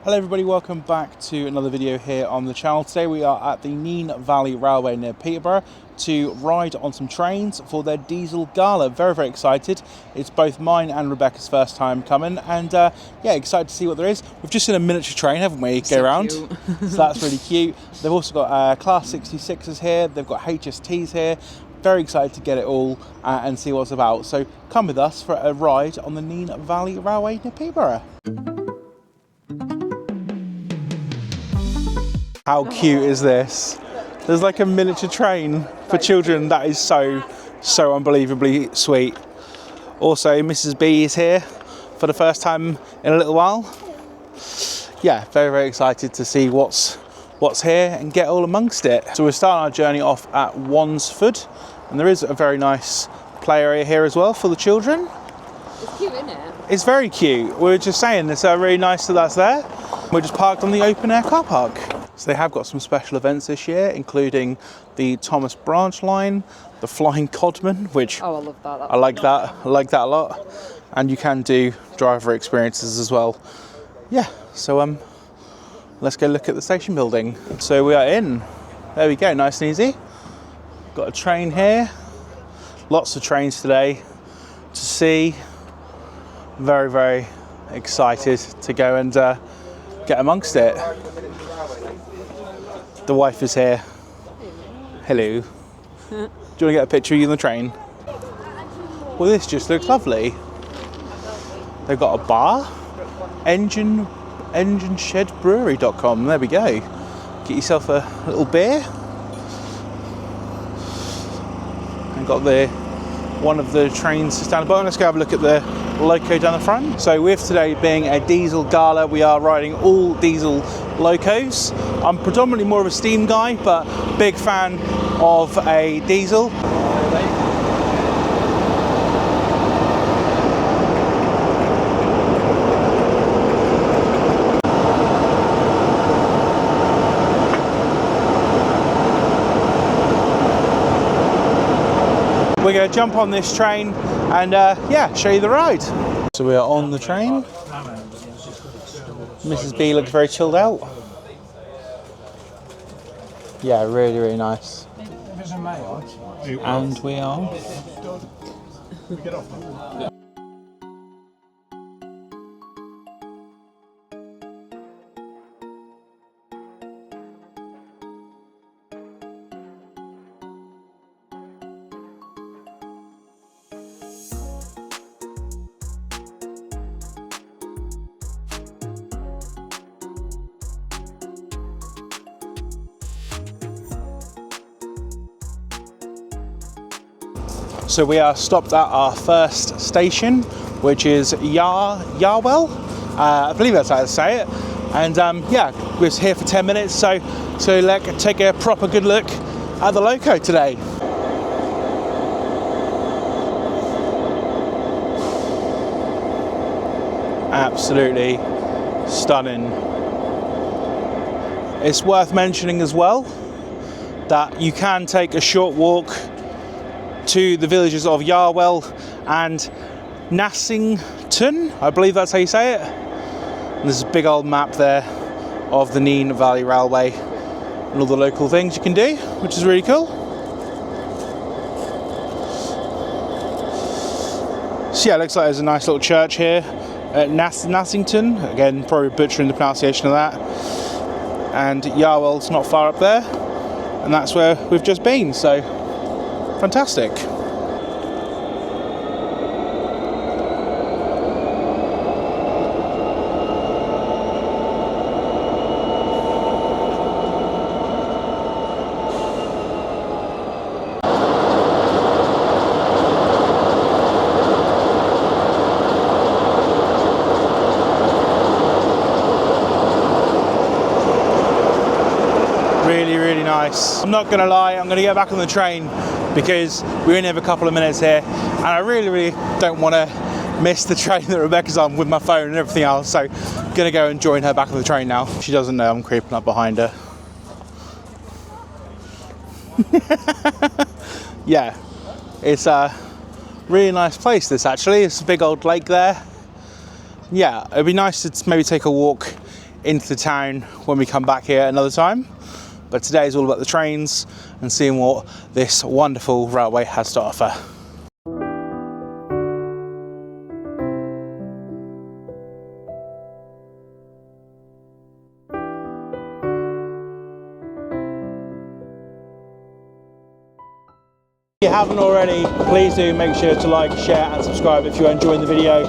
Hello everybody, welcome back to another video here on the channel. Today we are at the Nene Valley Railway near Peterborough to ride on some trains for their Diesel Gala. Very excited. It's both mine and Rebecca's first time coming, and yeah, excited to see what there is. We've just seen a miniature train, haven't we, go around? So that's really cute. They've also got Class 66s here, they've got HSTs here. Very excited to get it all and see what's about. So come with us for a ride on the Nene Valley Railway near Peterborough. How cute is this? There's like a miniature train for children. That is so unbelievably sweet. Also, Mrs. B is here for the first time in a little while. Yeah, very excited to see what's here and get all amongst it. So we're starting our journey off at Wansford, and there is a very nice play area here as well for the children. It's cute, isn't it? It's very cute. We were just saying it's really nice that that's there. We're just parked on the open air car park. So they have got some special events this year, including the Thomas Branch line, the Flying Codman, which I love that. I like that. I like that a lot. And you can do driver experiences as well. Yeah, so let's go look at the station building. So we are in. There we go, nice and easy. Got a train here. Lots of trains today to see. Very excited to go and get amongst it. The wife is here. Hello. Do you want to get a picture of you on the train? Well, this just looks lovely. They've got a bar. EngineShedBrewery.com. There we go. Get yourself a little beer. And got one of the trains to stand at the bottom. Let's go have a look at the loco down the front. So with today being a diesel gala, we are riding all diesel locos. I'm predominantly more of a steam guy, but big fan of a diesel. We're going to jump on this train and yeah, show you the ride. So we are on the train. Mrs. B looks very chilled out. Yeah, really nice. And we are. So we are stopped at our first station, which is Yarwell. I believe that's how to say it. And yeah, we're here for 10 minutes, so let's take a proper good look at the loco today. Absolutely stunning. It's worth mentioning as well that you can take a short walk to the villages of Yarwell and Nassington, I believe that's how you say it. And there's a big old map there of the Nene Valley Railway and all the local things you can do, which is really cool. So yeah, it looks like there's a nice little church here at Nassington. Again, probably butchering the pronunciation of that. And Yarwell's not far up there, and that's where we've just been, so fantastic. Really nice. I'm not gonna lie, I'm gonna get back on the train because we only have a couple of minutes here, and I really don't want to miss the train that Rebecca's on with my phone and everything else, so I'm gonna go and join her back on the train now. She doesn't know I'm creeping up behind her. Yeah, it's a really nice place, this actually. It's a big old lake there. Yeah, it'd be nice to maybe take a walk into the town when we come back here another time. But today is all about the trains and seeing what this wonderful railway has to offer. If you haven't already, please do make sure to like, share and subscribe if you're enjoying the video.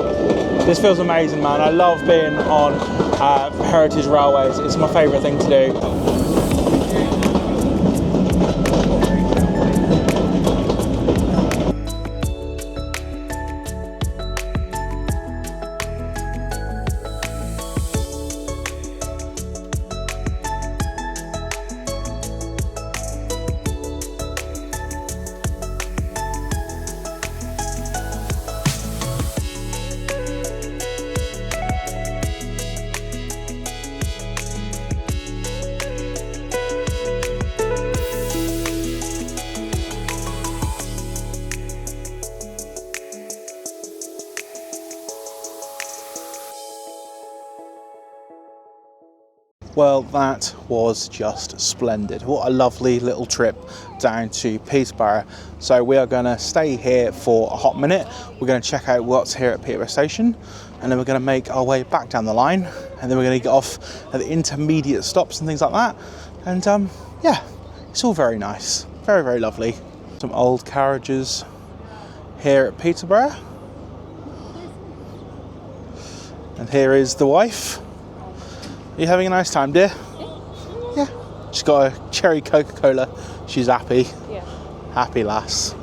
This feels amazing, man. I love being on heritage railways. It's my favourite thing to do. Well, that was just splendid. What a lovely little trip down to Peterborough. So we are going to stay here for a hot minute. We're going to check out what's here at Peterborough Station, and then we're going to make our way back down the line, and then we're going to get off at the intermediate stops and things like that. And yeah, it's all very nice. Very, very lovely. Some old carriages here at Peterborough. And here is the wife. Are you having a nice time, dear? Yeah. She's got a cherry Coca-Cola. She's happy. Yeah. Happy lass.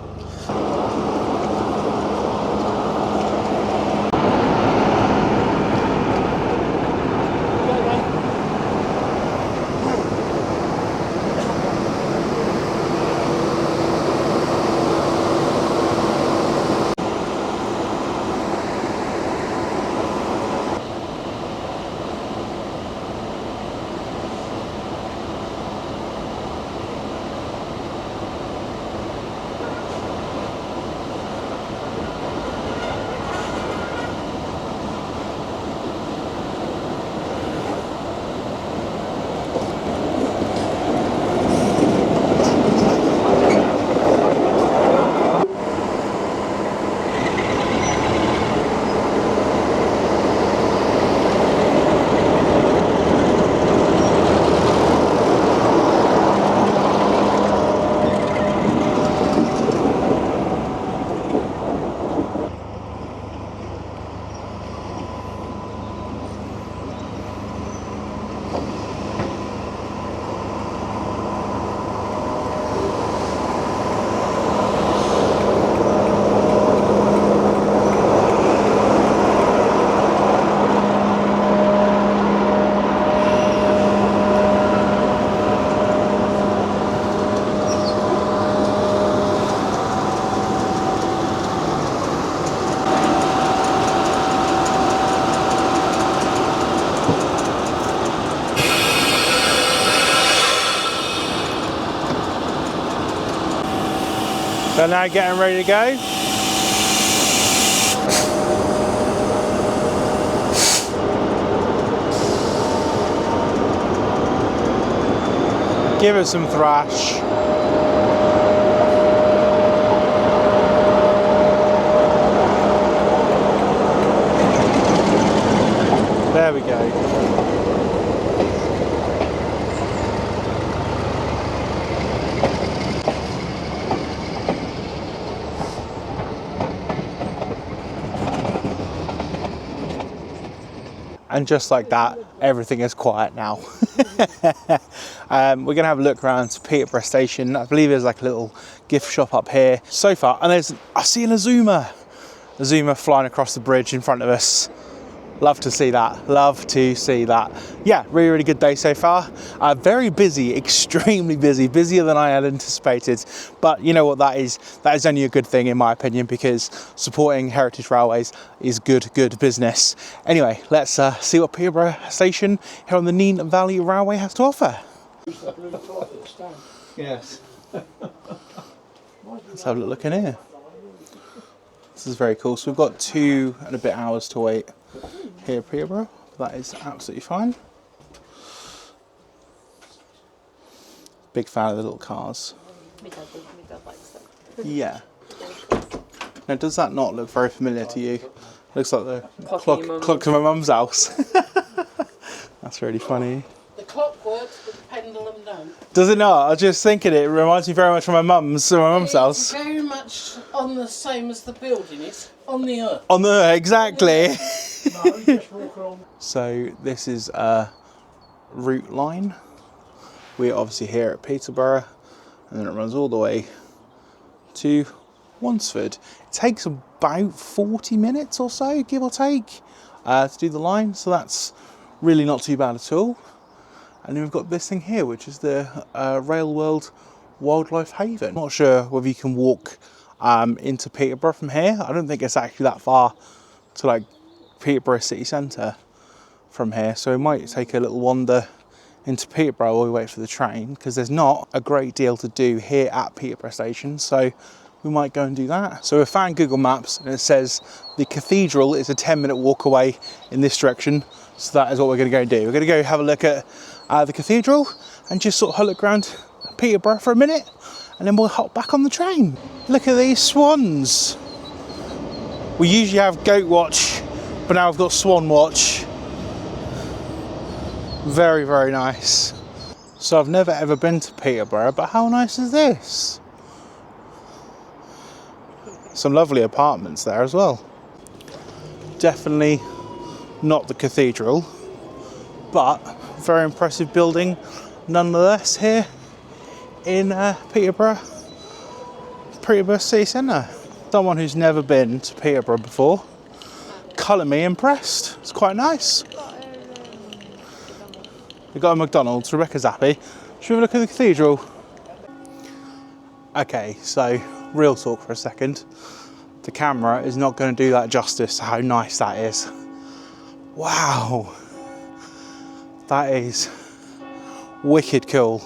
So now getting ready to go. Give it some thrash. There we go. And just like that, everything is quiet now. We're going to have a look around to Peterborough Station. I believe there's like a little gift shop up here so far. And I see an Azuma flying across the bridge in front of us. Love to see that. Love to see that. Yeah, really, really good day so far. Very busy, extremely busy, busier than I had anticipated. But you know what that is? That is only a good thing in my opinion, because supporting heritage railways is good business. Anyway, let's see what Peterborough Station here on the Nene Valley Railway has to offer. Yes. Let's have a look in here. This is very cool. So we've got 2 and a bit hours to wait here at Peterborough. That is absolutely fine. Big fan of the little cars. My dad likes them. Yeah. Now, does that not look very familiar to you? Looks like the clock to my mum's house. That's really funny. The clock works, but the pendulum don't. Does it not? I was just thinking it reminds me very much of my mum's house. It's very much on the same as the building. It's on the earth. On the exactly. No, you just walk along. So this is a route line. We're obviously here at Peterborough, and then it runs all the way to Wansford. It takes about 40 minutes or so, give or take, to do the line. So that's really not too bad at all. And then we've got this thing here, which is the Rail World Wildlife Haven. Not sure whether you can walk into Peterborough from here. I don't think it's actually that far to like Peterborough city centre from here. So we might take a little wander into Peterborough while we wait for the train, because there's not a great deal to do here at Peterborough station. So we might go and do that. So we found Google Maps and it says the cathedral is a 10-minute walk away in this direction. So that is what we're going to go and do. We're going to go have a look at the cathedral and just sort of look around Peterborough for a minute, and then we'll hop back on the train. Look at these swans. We usually have goat watch, but now I've got swan watch. Very, very nice. So I've never ever been to Peterborough, but how nice is this? Some lovely apartments there as well. Definitely not the cathedral, but very impressive building nonetheless here in Peterborough City Centre. Someone who's never been to Peterborough before, colour me impressed. It's quite nice. We've got a McDonald's, Rebecca's happy. Should we have a look at the cathedral? Okay, so real talk for a second. The camera is not going to do that justice to how nice that is. Wow. That is wicked cool.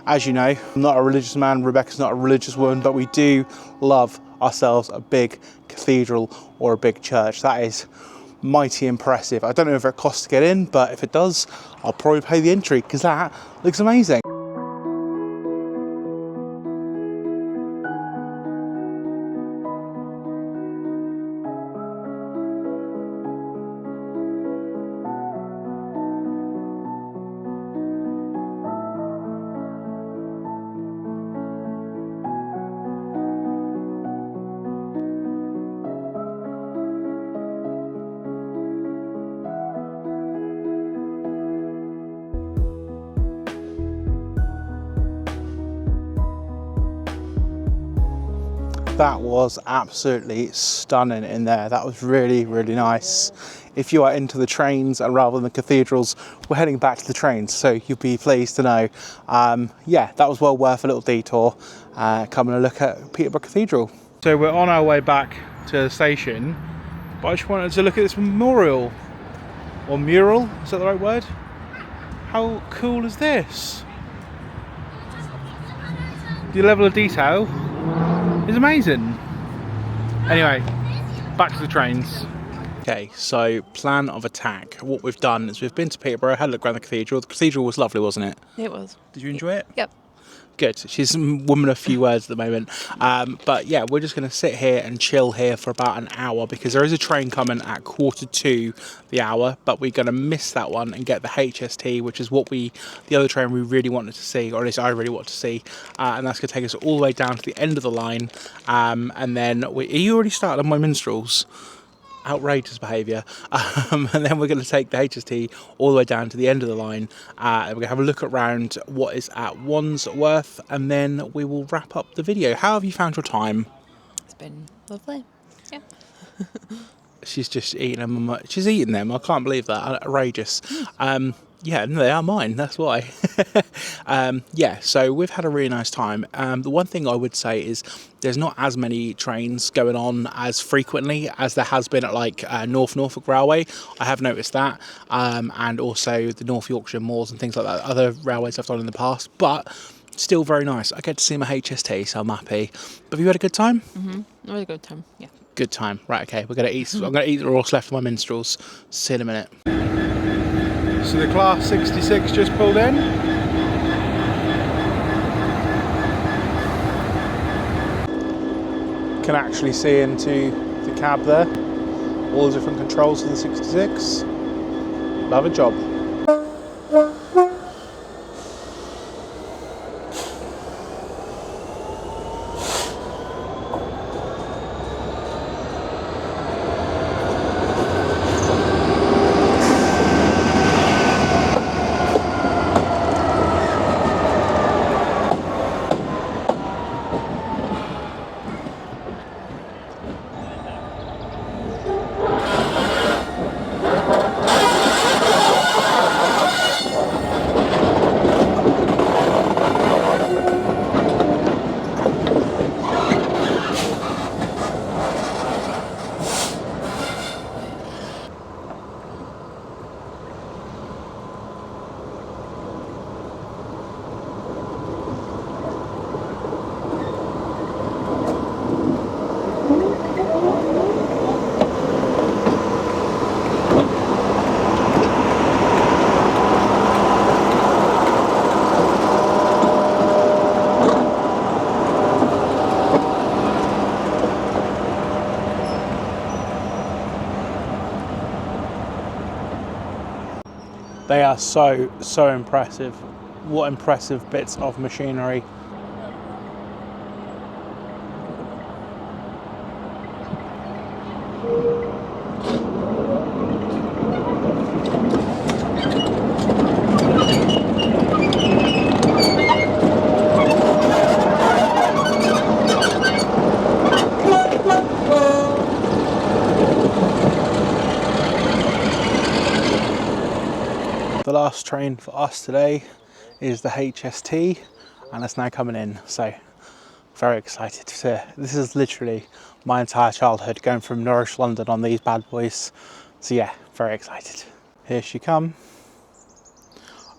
As you know, I'm not a religious man, Rebecca's not a religious woman, but we do love ourselves a big cathedral or a big church. That is mighty impressive. I don't know if it costs to get in, but if it does, I'll probably pay the entry because that looks amazing. That was absolutely stunning in there. That was really, really nice. If you are into the trains and rather than the cathedrals, we're heading back to the trains, so you'll be pleased to know. Yeah, that was well worth a little detour, coming to look at Peterborough Cathedral. So we're on our way back to the station, but I just wanted to look at this memorial, or mural, is that the right word? How cool is this? The level of detail is amazing. Anyway, back to the trains. Okay, so plan of attack. What we've done is we've been to Peterborough, had a look around the cathedral. The cathedral was lovely, wasn't it? It was. Did you enjoy it? Yep. Good. She's a woman of few words at the moment. But yeah, we're just going to sit here and chill here for about an hour because there is a train coming at 1:45 the hour, but we're going to miss that one and get the HST, which is what the other train we really wanted to see, or at least I really want to see. And that's going to take us all the way down to the end of the line. And then, are you already started on my minstrels? Outrageous behaviour. And then we're going to take the HST all the way down to the end of the line, and we're going to have a look around what is at Wandsworth, and then we will wrap up the video. How have you found your time? It's been lovely. Yeah. She's just eating them. She's eating them. I can't believe that. Outrageous. Yeah, no, they are mine, that's why. Yeah, so we've had a really nice time. The one thing I would say is there's not as many trains going on as frequently as there has been at like North Norfolk Railway. I have noticed that. And also the North Yorkshire Moors and things like that. Other railways I've done in the past, but still very nice. I get to see my HST, so I'm happy. But have you had a good time? Mm-hmm. A really good time, yeah. Good time. Right, okay, we're going to eat. I'm going to eat the what's left of my minstrels. See you in a minute. So the Class 66 just pulled in. can actually see into the cab there. All the different controls for the 66. Love a job. They are so impressive. What impressive bits of machinery. The last train for us today is the HST, and it's now coming in, so very excited to. This is literally my entire childhood, going from Norwich, London on these bad boys. So yeah, very excited. Here she come.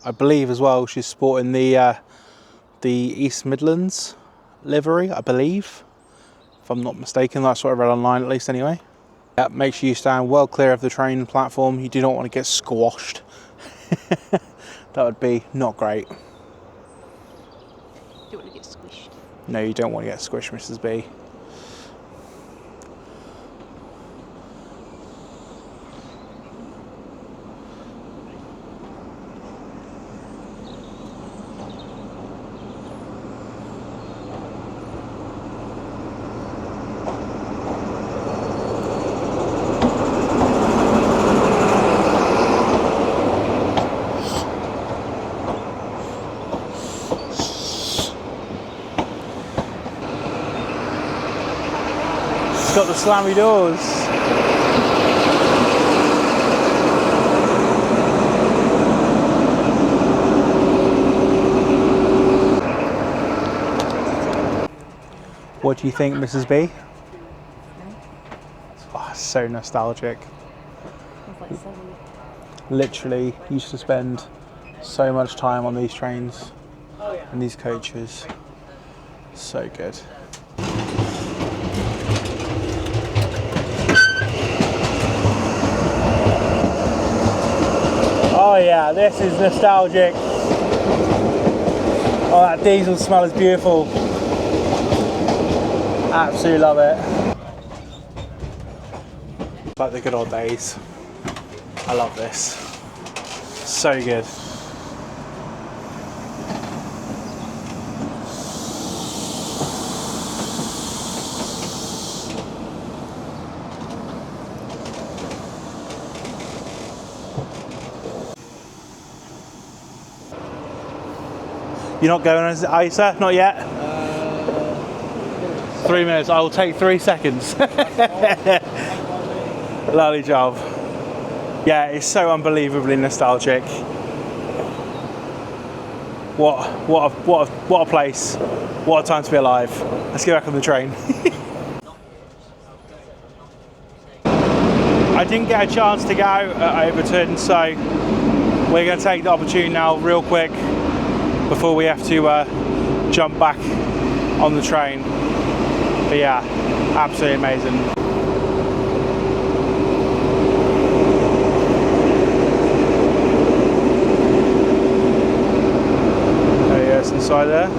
I believe as well she's sporting the East Midlands livery, I believe, if I'm not mistaken. That's what I read online, at least anyway. Yeah, make sure you stand well clear of the train platform. You do not want to get squashed. That would be not great. You don't want to get squished. No, you don't want to get squished, Mrs. B. It's got the slammy doors. What do you think, Mrs. B? Oh, it's so nostalgic. Literally used to spend so much time on these trains and these coaches. So good. Oh yeah, this is nostalgic. Oh, that diesel smell is beautiful. Absolutely love it. Like the good old days. I love this. So good. You're not going, are you, sir? Not yet? 3 minutes. I will take 3 seconds. Lovely job. Yeah, it's so unbelievably nostalgic. What a place. What a time to be alive. Let's get back on the train. I didn't get a chance to go at Overton, so we're going to take the opportunity now real quick before we have to jump back on the train. But yeah, absolutely amazing. There he is inside there.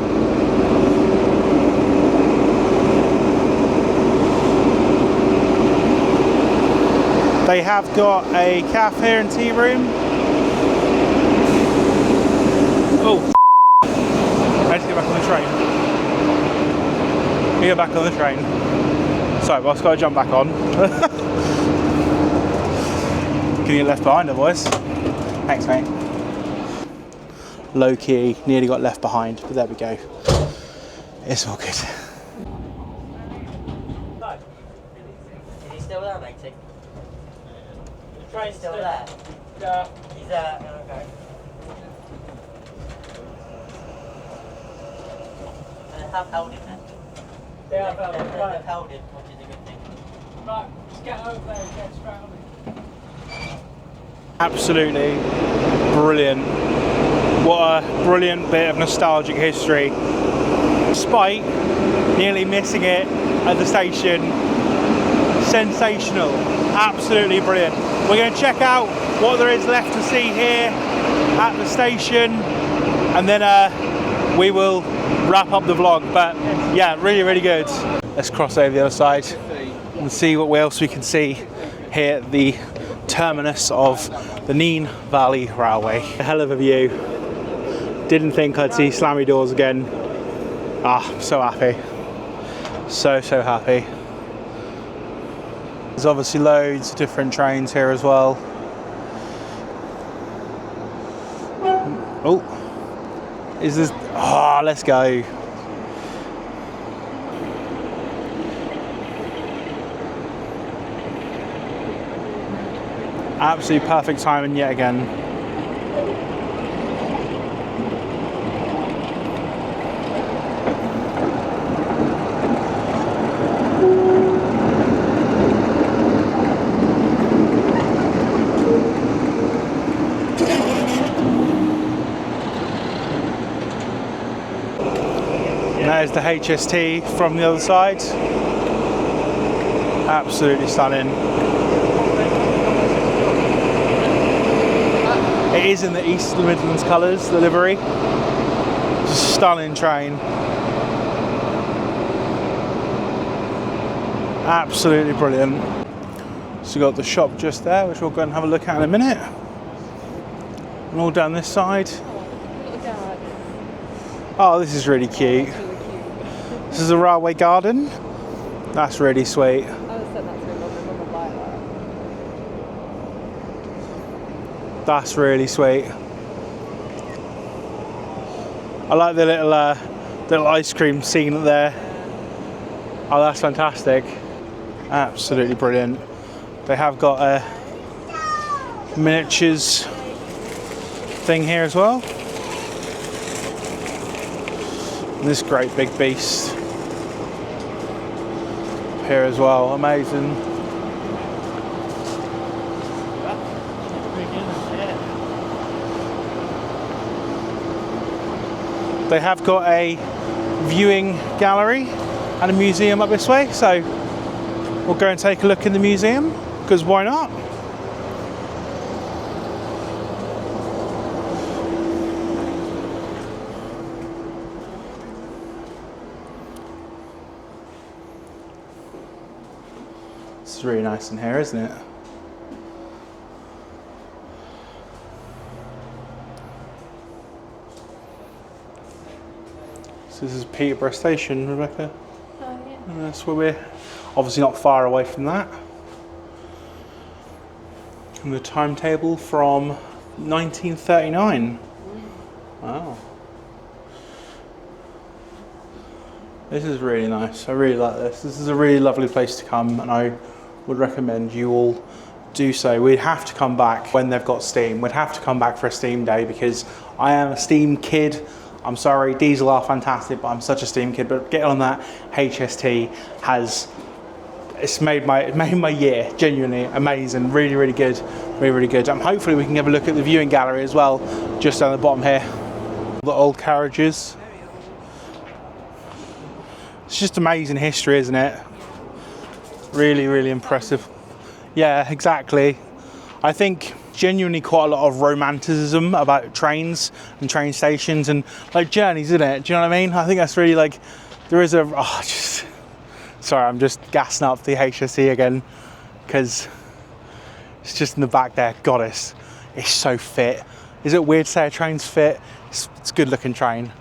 They have got a cafe and tea room. Oh, I need to get back on the train. Get back on the train. Sorry, boss, got to jump back on. Can you get left behind, otherwise? Thanks, mate. Low key, nearly got left behind, but there we go. It's all good. Is he still there, matey? The train's still there? Yeah. He's there, okay. They have held him then? They have held him, right. They've held him, which is a good thing. Right, just get over there and get straight on him. Absolutely brilliant. What a brilliant bit of nostalgic history. Despite nearly missing it at the station, sensational, absolutely brilliant. We're going to check out what there is left to see here at the station, and then we will wrap up the vlog. But yeah, really, really good. Let's cross over the other side and see what else we can see here at the terminus of the Nene Valley Railway. A hell of a view. Didn't think I'd see slammy doors again. Ah, so happy. So happy. There's obviously loads of different trains here as well. Oh, is this? Ah, let's go. Absolutely perfect timing yet again. There's the HST from the other side. Absolutely stunning. It is in the East Midlands colours, the livery. It's a stunning train. Absolutely brilliant. So we've got the shop just there, which we'll go and have a look at in a minute. And all down this side. Oh, this is really cute. This is a railway garden. That's really sweet. That's really sweet. I like the little ice cream scene there. Oh, that's fantastic. Absolutely brilliant. They have got a miniatures thing here as well. And this great big beast here as well. Amazing. They have got a viewing gallery and a museum up this way, so we'll go and take a look in the museum, because why not? It's really nice in here, isn't it? This is Peterborough Station, Rebecca. Oh, yeah. And that's where we're obviously not far away from that. And the timetable from 1939. Wow. This is really nice. I really like this. This is a really lovely place to come, and I would recommend you all do so. We'd have to come back when they've got steam. We'd have to come back for a steam day, because I am a steam kid. I'm sorry, diesel are fantastic, but I'm such a steam kid. But getting on that HST it's made my year. Genuinely amazing, really, really good, really, really good. Hopefully we can have a look at the viewing gallery as well, just down the bottom here. The old carriages. It's just amazing history, isn't it? Really, really impressive. Yeah, exactly. I think genuinely quite a lot of romanticism about trains and train stations and like journeys, isn't it? Do you know what I mean? I think that's really like, there is a, sorry, I'm just gassing up the HSE again, because It's just in the back there. God, it's so fit. Is it weird to say a train's fit? It's a good looking train.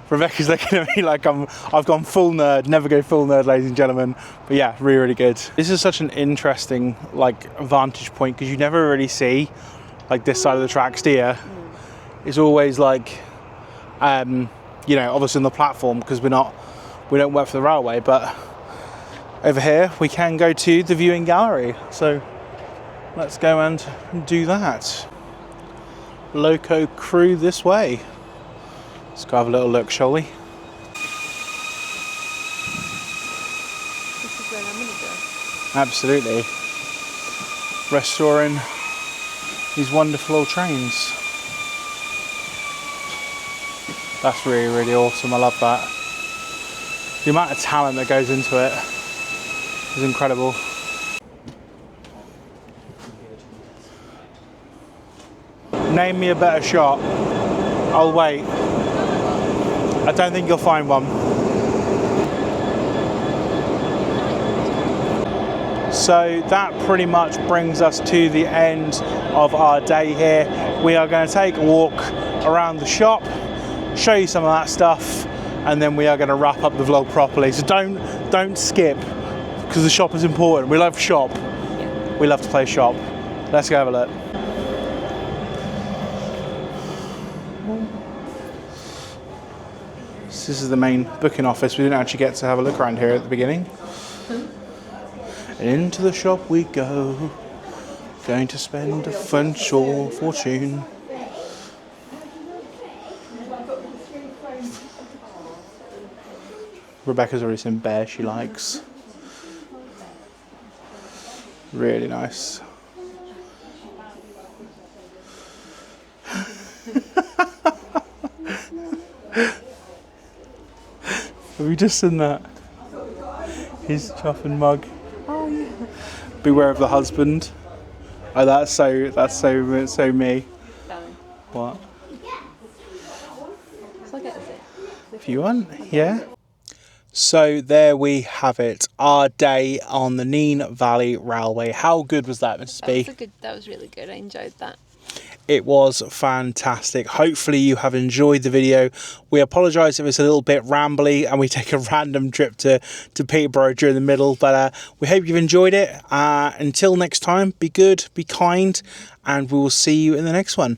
Rebecca's looking at me like I've gone full nerd. Never go full nerd, ladies and gentlemen. But yeah, really, really good. This is such an interesting like vantage point because you never really see like this side of the tracks, do you? It's always like, you know, obviously on the platform because we don't work for the railway, but over here we can go to the viewing gallery. So let's go and do that. Loco crew this way. Let's go have a little look, shall we? This is where I'm gonna go. Absolutely. Restoring these wonderful old trains. That's really, really awesome. I love that. The amount of talent that goes into it is incredible. Name me a better shot. I'll wait. I don't think you'll find one. So that pretty much brings us to the end of our day here. We are going to take a walk around the shop, show you some of that stuff, and then we are going to wrap up the vlog properly. So don't skip, because the shop is important. We love shop. Yeah. We love to play shop. Let's go have a look. This is the main booking office. We didn't actually get to have a look around here at the beginning. And into the shop we go. Going to spend a fortune. Rebecca's already seen bear she likes. Really nice. Have we just seen that? His chopping mug. Oh yeah. Beware of the husband. Oh, that's so me. What? So get it. If you want, yeah. So there we have it. Our day on the Nene Valley Railway. How good was that, Mrs. B? That was really good. I enjoyed that. It was fantastic. Hopefully you have enjoyed the video. We apologise if it's a little bit rambly and we take a random trip to Peterborough during the middle, but we hope you've enjoyed it. Until next time, be good, be kind, and we will see you in the next one.